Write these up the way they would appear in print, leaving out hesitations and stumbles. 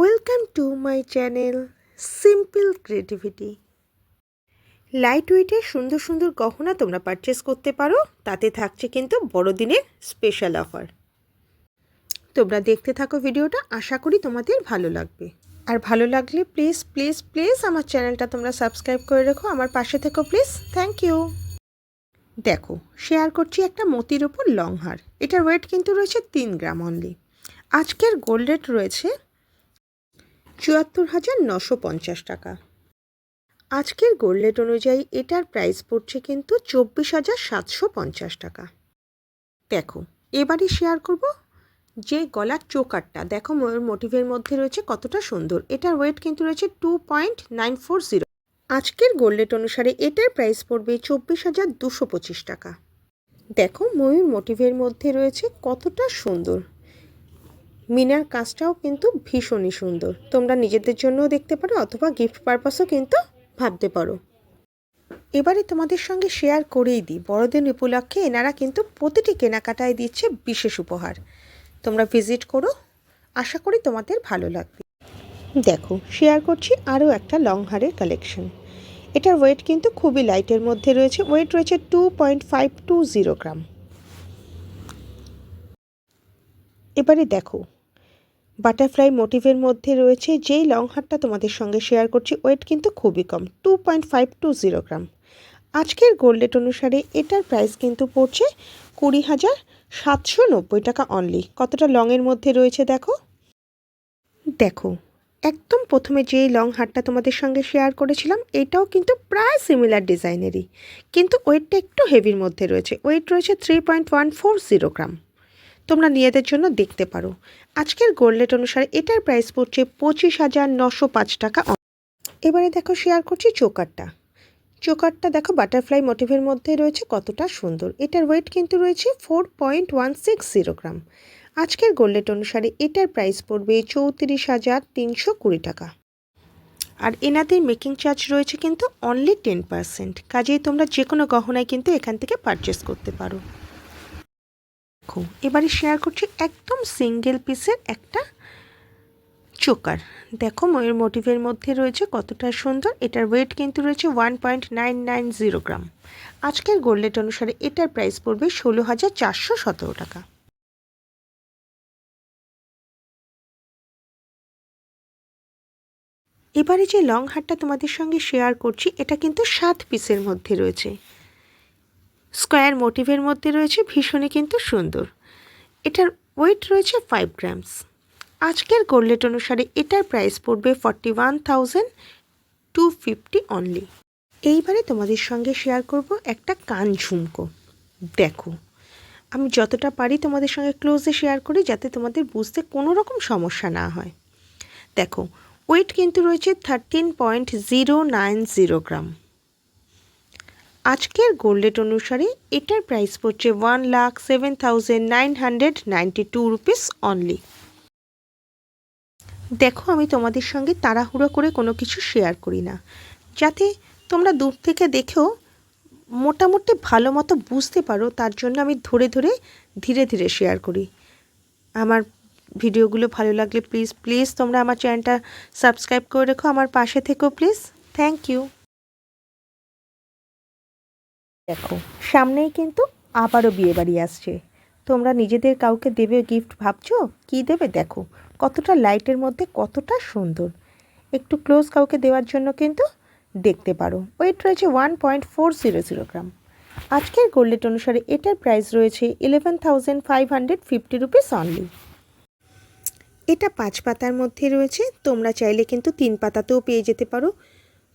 Welcome to my channel simple creativity. Light ওয়েটের সুন্দর সুন্দর গহনা তোমরা পারচেস করতে পারো, তাতে থাকছে কিন্তু বড়দিনের স্পেশাল অফার। তোমরা দেখতে থাকো ভিডিওটা, আশা করি তোমাদের ভালো লাগবে। আর ভালো লাগলে প্লিজ প্লিজ প্লিজ আমার চ্যানেলটা তোমরা সাবস্ক্রাইব করে রেখো, আমার পাশে থেকো প্লিজ। Thank you. দেখো, শেয়ার করছি একটা মতির ওপর লং হার। এটার ওয়েট কিন্তু রয়েছে 3 গ্রাম অনলি। আজকের গোল্ড রেট রয়েছে ৭৪,৯৫০ টাকা। আজকের গোল্ড রেট অনুযায়ী এটার প্রাইস পড়ছে কিন্তু ২৪,৭৫০ টাকা। দেখো, এবারে শেয়ার করব যে গলার চোকারটা। দেখো ময়ূর মোটিভের মধ্যে রয়েছে কতটা সুন্দর। এটার ওয়েট কিন্তু রয়েছে 2.940। আজকের গোল্ড রেট অনুসারে এটার প্রাইস পড়বে ২৪,২২৫ টাকা। দেখো ময়ূর মোটিভের মধ্যে রয়েছে কতটা সুন্দর। মিনার কাজটাও কিন্তু ভীষণই সুন্দর। তোমরা নিজেদের জন্যও দেখতে পারো অথবা গিফট পারপাসও কিন্তু ভাবতে পারো। এবারে তোমাদের সঙ্গে শেয়ার করেই দিই, বড়দিন উপলক্ষে এনারা কিন্তু প্রতিটি কেনাকাটায় দিচ্ছে বিশেষ উপহার। তোমরা ভিজিট করো, আশা করি তোমাদের ভালো লাগবে। দেখো, শেয়ার করছি আরও একটা লং হারের কালেকশন। এটার ওয়েট কিন্তু খুবই লাইটের মধ্যে রয়েছে। ওয়েট রয়েছে 2.520 গ্রাম। এবারে দেখো, বাটারফ্লাই মোটিভের মধ্যে রয়েছে যেই লং হারটা তোমাদের সঙ্গে শেয়ার করছি। ওয়েট কিন্তু খুবই কম, 2.520 গ্রাম। আজকের গোল্ড রেট অনুসারে এটার প্রাইস কিন্তু পড়ছে ২০,৭৯০ টাকা অনলি। কতটা লংয়ের মধ্যে রয়েছে দেখো। দেখো, একদম প্রথমে যেই লং হারটা তোমাদের সঙ্গে শেয়ার করেছিলাম, এটাও কিন্তু প্রায় সিমিলার ডিজাইনেরই, কিন্তু ওয়েটটা একটু হেভির মধ্যে রয়েছে। ওয়েট রয়েছে 3.140 গ্রাম। তোমরা নিজেদের জন্য দেখতে পারো। আজকের গোল্ড রেট অনুসারে এটার প্রাইস পড়ছে ২৫,৯০৫ টাকা। এবারে দেখো, শেয়ার করছি চোকারটা। চোকারটা দেখো বাটারফ্লাই মোটিভের মধ্যে রয়েছে কতটা সুন্দর। এটার ওয়েট কিন্তু রয়েছে 4.160 গ্রাম। আজকের গোল্ড রেট অনুসারে এটার প্রাইস পড়বে ৩৪,৩২০ টাকা। আর এনাদের মেকিং চার্জ রয়েছে কিন্তু অনলি 10%। কাজেই তোমরা যে কোনো গহনায় কিন্তু এখান থেকে পারচেস করতে পারো। এবারে শেয়ার করছি একদম সিঙ্গেল পিসের একটা চোকার। দেখো ময়ূর মোটিভের মধ্যে রয়েছে কতটা সুন্দর। এটার ওয়েট কিন্তু রয়েছে 1.990 গ্রাম। আজকের গোল্ড রেট অনুসারে এটার প্রাইস পড়বে ১৬,৪১৭ টাকা। এবারে যে লং হারটা তোমাদের সঙ্গে শেয়ার করছি, এটা কিন্তু 7 পিসের মধ্যে রয়েছে। স্কোয়ার মোটিভের মধ্যে রয়েছে, ভীষণই কিন্তু সুন্দর। এটার ওয়েট রয়েছে 5 গ্রামস। আজকের গোল্ড রেট অনুসারে এটার প্রাইস পড়বে 41,250 অনলি। এইবারে তোমাদের সঙ্গে শেয়ার করব একটা কান ঝুমকো। দেখো, আমি যতটা পারি তোমাদের সঙ্গে ক্লোজে শেয়ার করি, যাতে তোমাদের বুঝতে কোনো রকম সমস্যা না হয়। দেখো, ওয়েট কিন্তু রয়েছে 13.090 গ্রাম। আজকের গোল্ড রেট অনুসারে এটার প্রাইস পড়ছে 1,07,992 রুপিস অনলি। দেখো, আমি তোমাদের সঙ্গে তাড়াহুড়ো করে কোনো কিছু শেয়ার করি না, যাতে তোমরা দূর থেকে দেখেও মোটামুটি ভালো মতো বুঝতে পারো। তার জন্য আমি ধরে ধরে ধীরে ধীরে শেয়ার করি। আমার ভিডিওগুলো ভালো লাগলে প্লিজ প্লিজ তোমরা আমার চ্যানেলটা সাবস্ক্রাইব করে রেখো, আমার পাশে থেকো প্লিজ। Thank you. দেখো, সামনেই কিন্তু আবারও বিয়েবাড়ি আসছে। তোমরা নিজেদের কাউকে দেবে গিফট, ভাবছো কী দেবে? দেখো কতটা লাইটের মধ্যে কতটা সুন্দর। একটু ক্লোজ কাউকে দেওয়ার জন্য কিন্তু দেখতে পারো। ওয়েট রয়েছে 1.400 গ্রাম। আজকের গোল্ড রেট অনুসারে এটার প্রাইস রয়েছে 11,550 রুপিস অনলি। এটা 5 পাতার মধ্যে রয়েছে। তোমরা চাইলে কিন্তু 3 পাতাতেও পেয়ে যেতে পারো।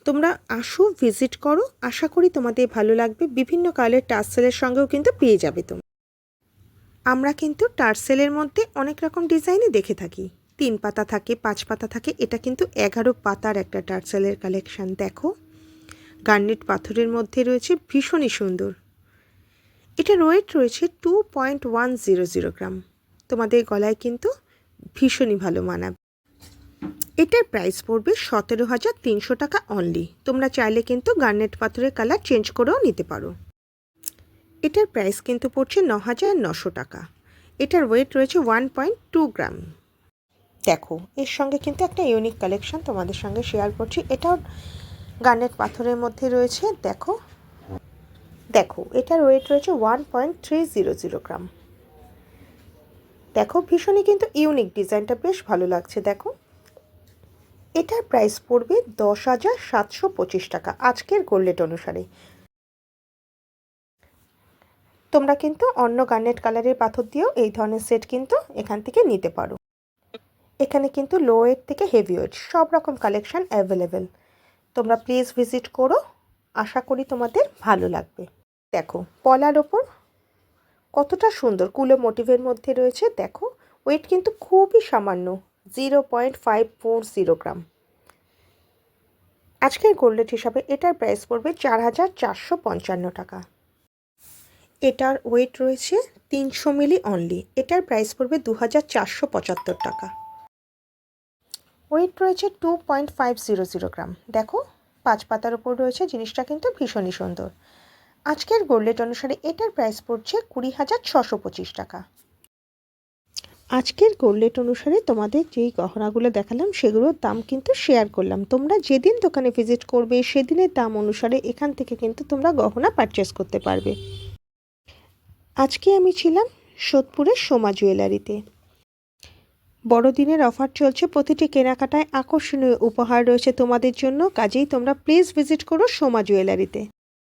তোমরা আসো, ভিজিট করো, আশা করি তোমাদের ভালো লাগবে। বিভিন্ন কালারের টার্সেলের সঙ্গেও কিন্তু পেয়ে যাবে তোমরা। আমরা কিন্তু টার্সেলের মধ্যে অনেক রকম ডিজাইনই দেখে থাকি। 3 পাতা থাকে, 5 পাতা থাকে। এটা কিন্তু 11 পাতার একটা টার্সেলের কালেকশান। দেখো, গার্নেট পাথরের মধ্যে রয়েছে, ভীষণই সুন্দর। এটার ওয়েট রয়েছে 2.100 গ্রাম। তোমাদের গলায় কিন্তু ভীষণই ভালো মানাবে। এটার প্রাইস পড়বে 17,300 টাকা অনলি। তোমরা চাইলে কিন্তু গার্নেট পাথরের কালার চেঞ্জ করেও নিতে পারো। এটার প্রাইস কিন্তু পড়ছে 9,900 টাকা। এটার ওয়েট রয়েছে 1.2 গ্রাম। দেখো এর সঙ্গে কিন্তু একটা ইউনিক কালেকশন তোমাদের সঙ্গে শেয়ার করছি। এটাও গার্নেট পাথরের মধ্যে রয়েছে। দেখো দেখো এটার ওয়েট রয়েছে 1.300 গ্রাম। দেখো ভীষণই কিন্তু ইউনিক, ডিজাইনটা বেশ ভালো লাগছে। দেখো এটার প্রাইস পড়বে 10,725 টাকা আজকের গোল্ড রেট অনুসারে। তোমরা কিন্তু অন্য গার্নেট কালারের পাথর দিয়েও এই ধরনের সেট কিন্তু এখান থেকে নিতে পারো। এখানে কিন্তু লো ওয়েট থেকে হেভি ওয়েট সব রকম কালেকশন অ্যাভেলেবেল। তোমরা প্লিজ ভিজিট করো, আশা করি তোমাদের ভালো লাগবে। দেখো পলার ওপর কতটা সুন্দর কুলো মোটিভের মধ্যে রয়েছে। দেখো ওয়েট কিন্তু খুবই সামান্য, 0.540 গ্রাম। আজকের গোল্ড রেট হিসাবে এটার প্রাইস পড়বে 4,455 টাকা। এটার ওয়েট রয়েছে 300 মিলি অনলি। এটার প্রাইস পড়বে 2,475 টাকা। ওয়েট রয়েছে 2.500 গ্রাম। দেখো 5 পাতার ওপর রয়েছে, জিনিসটা কিন্তু ভীষণই সুন্দর। আজকের গোল্ড রেট অনুসারে এটার প্রাইস পড়ছে 20,625 টাকা। আজকের গোল্ড রেট অনুসারে তোমাদের যেই গহনাগুলো দেখালাম সেগুলোর দাম কিন্তু শেয়ার করলাম। তোমরা যেদিন দোকানে ভিজিট করবে সেদিনের দাম অনুসারে এখান থেকে কিন্তু তোমরা গহনা পারচেস করতে পারবে। আজকে আমি ছিলাম সোদপুরের সোমা জুয়েলারিতে। বড়দিনের অফার চলছে, প্রতিটি কেনাকাটায় আকর্ষণীয় উপহার রয়েছে তোমাদের জন্য। কাজেই তোমরা প্লিজ ভিজিট করো সোমা জুয়েলারিতে।